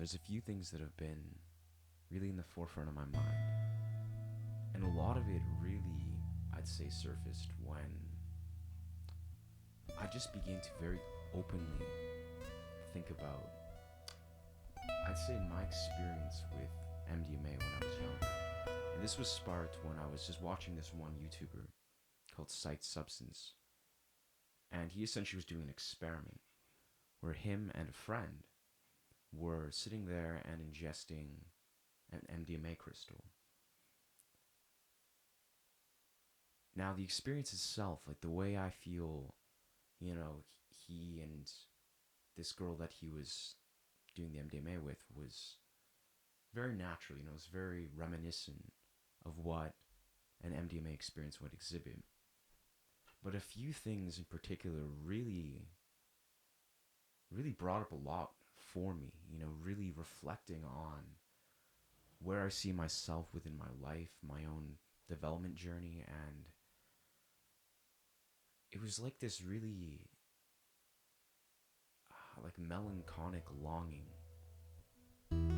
There's a few things that have been really in the forefront of my mind. And a lot of it really, I'd say, surfaced when I just began to very openly think about, I'd say, my experience with MDMA when I was younger. And this was sparked when I was just watching this one YouTuber called Psyched Substance. And he essentially was doing an experiment where him and a friend were sitting there and ingesting an MDMA crystal. Now, the experience itself, like the way I feel, he and this girl that he was doing the MDMA with was very natural. It was very reminiscent of what an MDMA experience would exhibit. But a few things in particular really, really brought up a lot for me, really reflecting on where I see myself within my life, my own development journey, and it was like this really like melancholic longing. And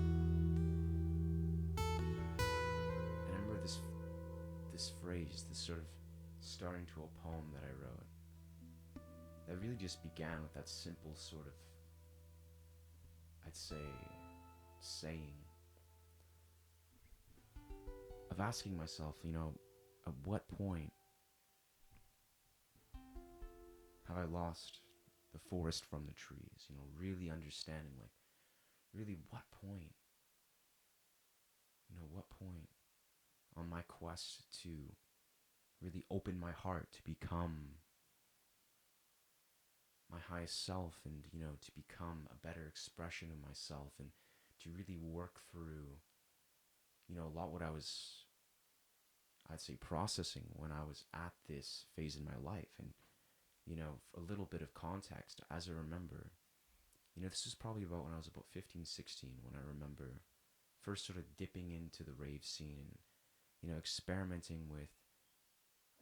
I remember this phrase, this sort of starting to a poem that I wrote that really just began with that simple sort of, I'd say, saying of asking myself, at what point have I lost the forest from the trees? Really understanding, like, really what point on my quest to really open my heart to become my highest self and, to become a better expression of myself and to really work through, a lot what I was, I'd say, processing when I was at this phase in my life. And, a little bit of context, as I remember, this was probably about when I was about 15, 16, when I remember first sort of dipping into the rave scene and, experimenting with,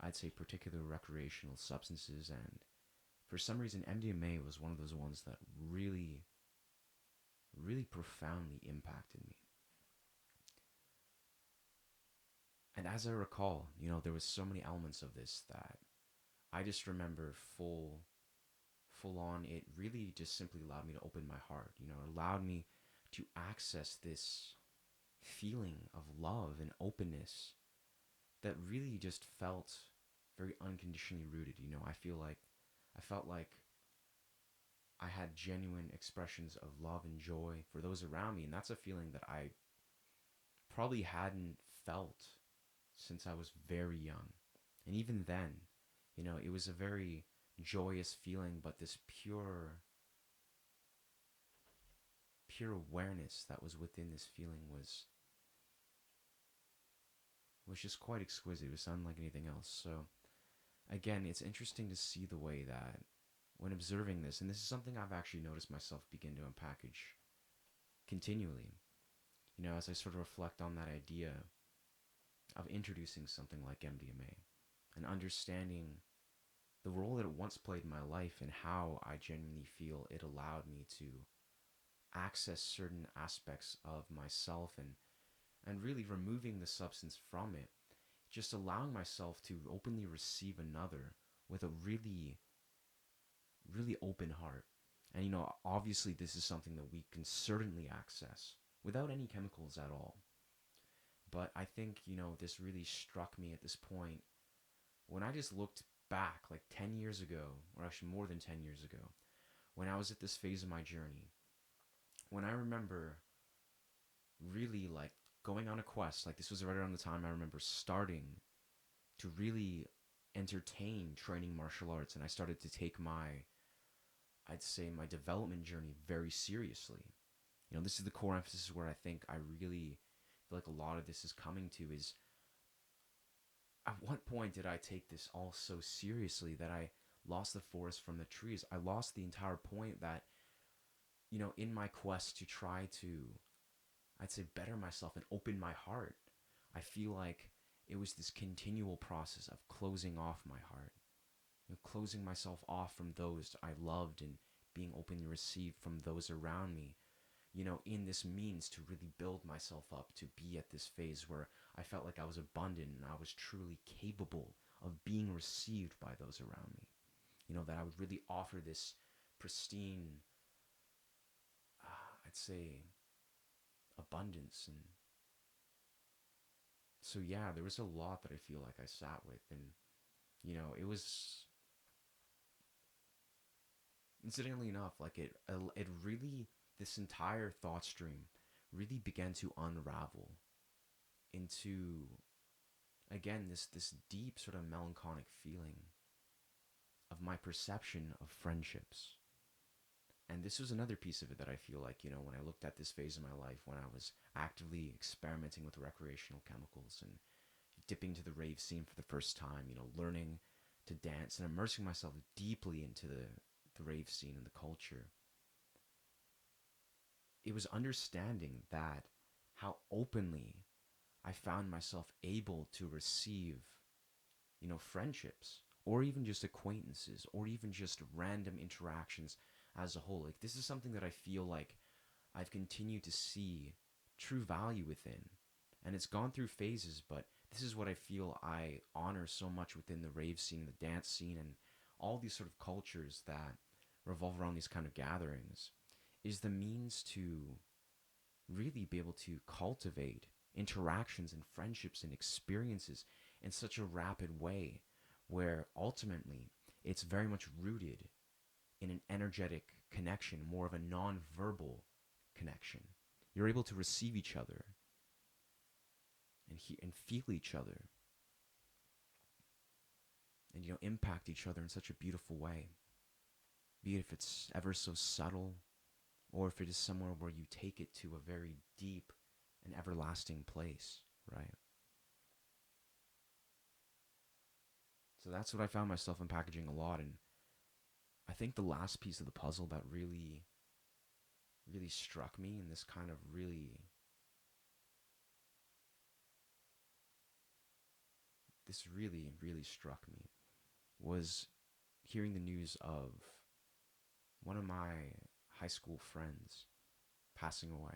I'd say, particular recreational substances. And for some reason, MDMA was one of those ones that really, really profoundly impacted me. And as I recall, there was so many elements of this that I just remember full on. It really just simply allowed me to open my heart. It allowed me to access this feeling of love and openness that really just felt very unconditionally rooted. I felt like I had genuine expressions of love and joy for those around me, and that's a feeling that I probably hadn't felt since I was very young. And even then, it was a very joyous feeling, but this pure awareness that was within this feeling was just quite exquisite. It was unlike anything else. So again, it's interesting to see the way that when observing this, and this is something I've actually noticed myself begin to unpackage continually, as I sort of reflect on that idea of introducing something like MDMA and understanding the role that it once played in my life and how I genuinely feel it allowed me to access certain aspects of myself and really removing the substance from it, just allowing myself to openly receive another with a really, really open heart. And, obviously this is something that we can certainly access without any chemicals at all. But I think, this really struck me at this point when I just looked back like 10 years ago, or actually more than 10 years ago, when I was at this phase of my journey, when I remember really like going on a quest, like this was right around the time I remember starting to really entertain training martial arts, and I started to take I'd say, my development journey very seriously. This is the core emphasis where I think I really feel like a lot of this is coming to is, at what point did I take this all so seriously that I lost the forest from the trees? I lost the entire point that, in my quest to try to, I'd say, better myself and open my heart, I feel like it was this continual process of closing off my heart, closing myself off from those I loved and being openly received from those around me. in this means to really build myself up to be at this phase where I felt like I was abundant and I was truly capable of being received by those around me. That I would really offer this pristine, I'd say, abundance. And so, yeah, there was a lot that I feel like I sat with. And, it was, incidentally enough, like it really, this entire thought stream really began to unravel into, again, this deep sort of melancholic feeling of my perception of friendships. And this was another piece of it that I feel like, when I looked at this phase of my life, when I was actively experimenting with recreational chemicals and dipping to the rave scene for the first time, learning to dance and immersing myself deeply into the rave scene and the culture. It was understanding that how openly I found myself able to receive, friendships or even just acquaintances or even just random interactions as a whole. Like, this is something that I feel like I've continued to see true value within. And it's gone through phases, but this is what I feel I honor so much within the rave scene, the dance scene, and all these sort of cultures that revolve around these kind of gatherings, is the means to really be able to cultivate interactions and friendships and experiences in such a rapid way where ultimately it's very much rooted in an energetic connection, more of a non-verbal connection. You're able to receive each other and feel each other and impact each other in such a beautiful way. Be it if it's ever so subtle or if it is somewhere where you take it to a very deep and everlasting place, right? So that's what I found myself unpackaging a lot. And I think the last piece of the puzzle that really, really struck me, and this kind of really, this really, really struck me, was hearing the news of one of my high school friends passing away.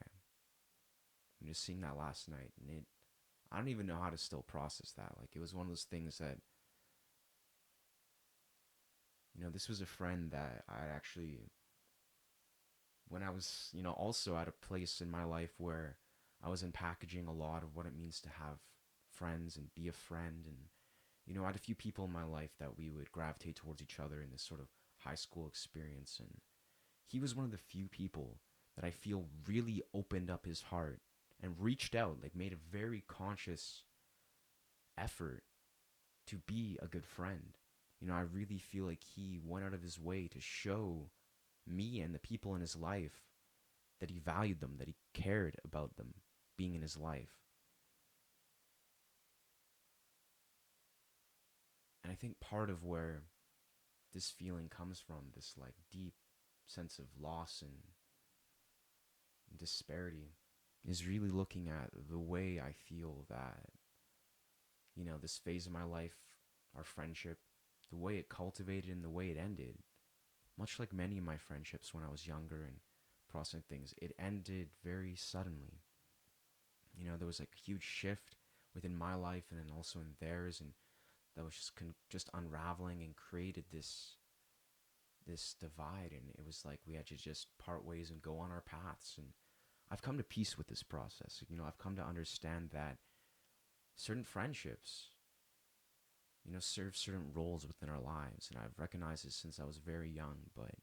I'm just seeing that last night, and I don't even know how to still process that. Like, it was one of those things that, this was a friend that I actually, when I was, also at a place in my life where I was unpackaging a lot of what it means to have friends and be a friend. And, I had a few people in my life that we would gravitate towards each other in this sort of high school experience. And he was one of the few people that I feel really opened up his heart and reached out, like made a very conscious effort to be a good friend. I really feel like he went out of his way to show me and the people in his life that he valued them, that he cared about them being in his life. And I think part of where this feeling comes from, this like deep sense of loss and disparity, is really looking at the way I feel that, this phase of my life, our friendship, the way it cultivated and the way it ended, much like many of my friendships when I was younger and processing things, it ended very suddenly. There was like a huge shift within my life and then also in theirs, and that was just unraveling and created this divide. And it was like we had to just part ways and go on our paths. And I've come to peace with this process. I've come to understand that certain friendships, serve certain roles within our lives. And I've recognized this since I was very young. But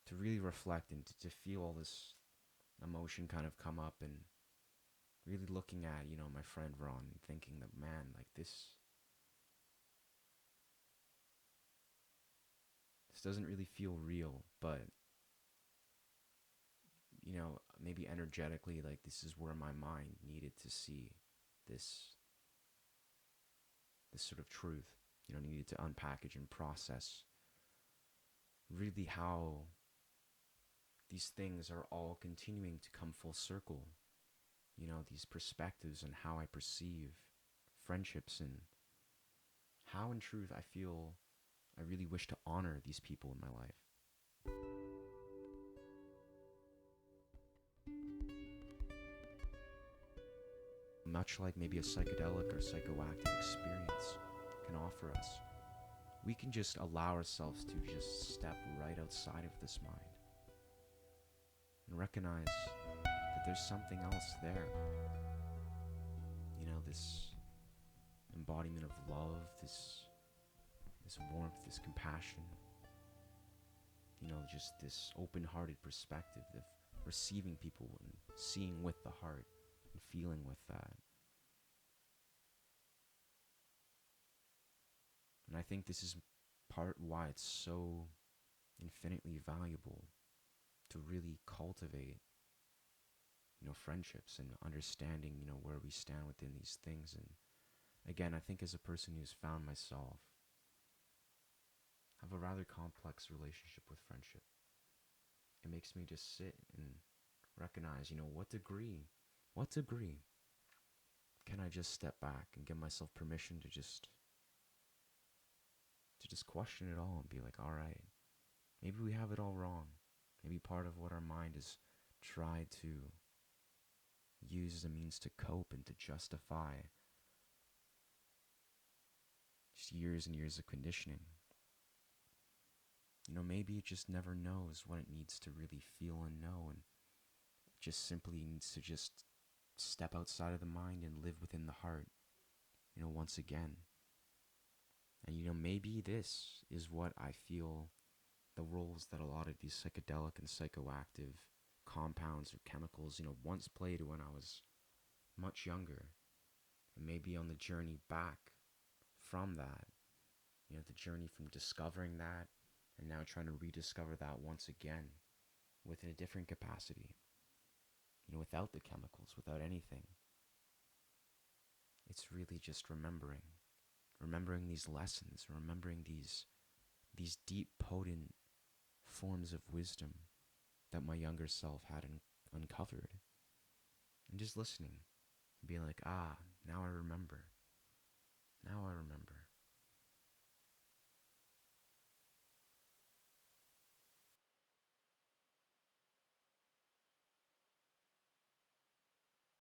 to really reflect and to feel all this emotion kind of come up, and really looking at, my friend Ron and thinking that, man, like this doesn't really feel real, but maybe energetically, like this is where my mind needed to see this sort of truth, needed to unpackage and process really how these things are all continuing to come full circle, these perspectives and how I perceive friendships, and how in truth I feel I really wish to honor these people in my life. Much like maybe a psychedelic or psychoactive experience can offer us, we can just allow ourselves to just step right outside of this mind and recognize that there's something else there. You know, this embodiment of love, this warmth, this compassion, you know, just this open-hearted perspective of receiving people and seeing with the heart and feeling with that. And I think this is part why it's so infinitely valuable to really cultivate, you know, friendships and understanding, you know, where we stand within these things. And again, I think as a person who's found myself have a rather complex relationship with friendship, it makes me just sit and recognize, you know, what degree can I just step back and give myself permission to just question it all and be like, all right, maybe we have it all wrong. Maybe part of what our mind has tried to use as a means to cope and to justify just years and years of conditioning. You know, maybe it just never knows what it needs to really feel and know, and it just simply needs to just step outside of the mind and live within the heart, you know, once again. And, you know, maybe this is what I feel the roles that a lot of these psychedelic and psychoactive compounds or chemicals, you know, once played when I was much younger. And maybe on the journey back from that, you know, the journey from discovering that and now trying to rediscover that once again within a different capacity, you know, without the chemicals, without anything. It's really just remembering these lessons, remembering these deep, potent forms of wisdom that my younger self had uncovered, and just listening, and being like, now I remember. Now I remember.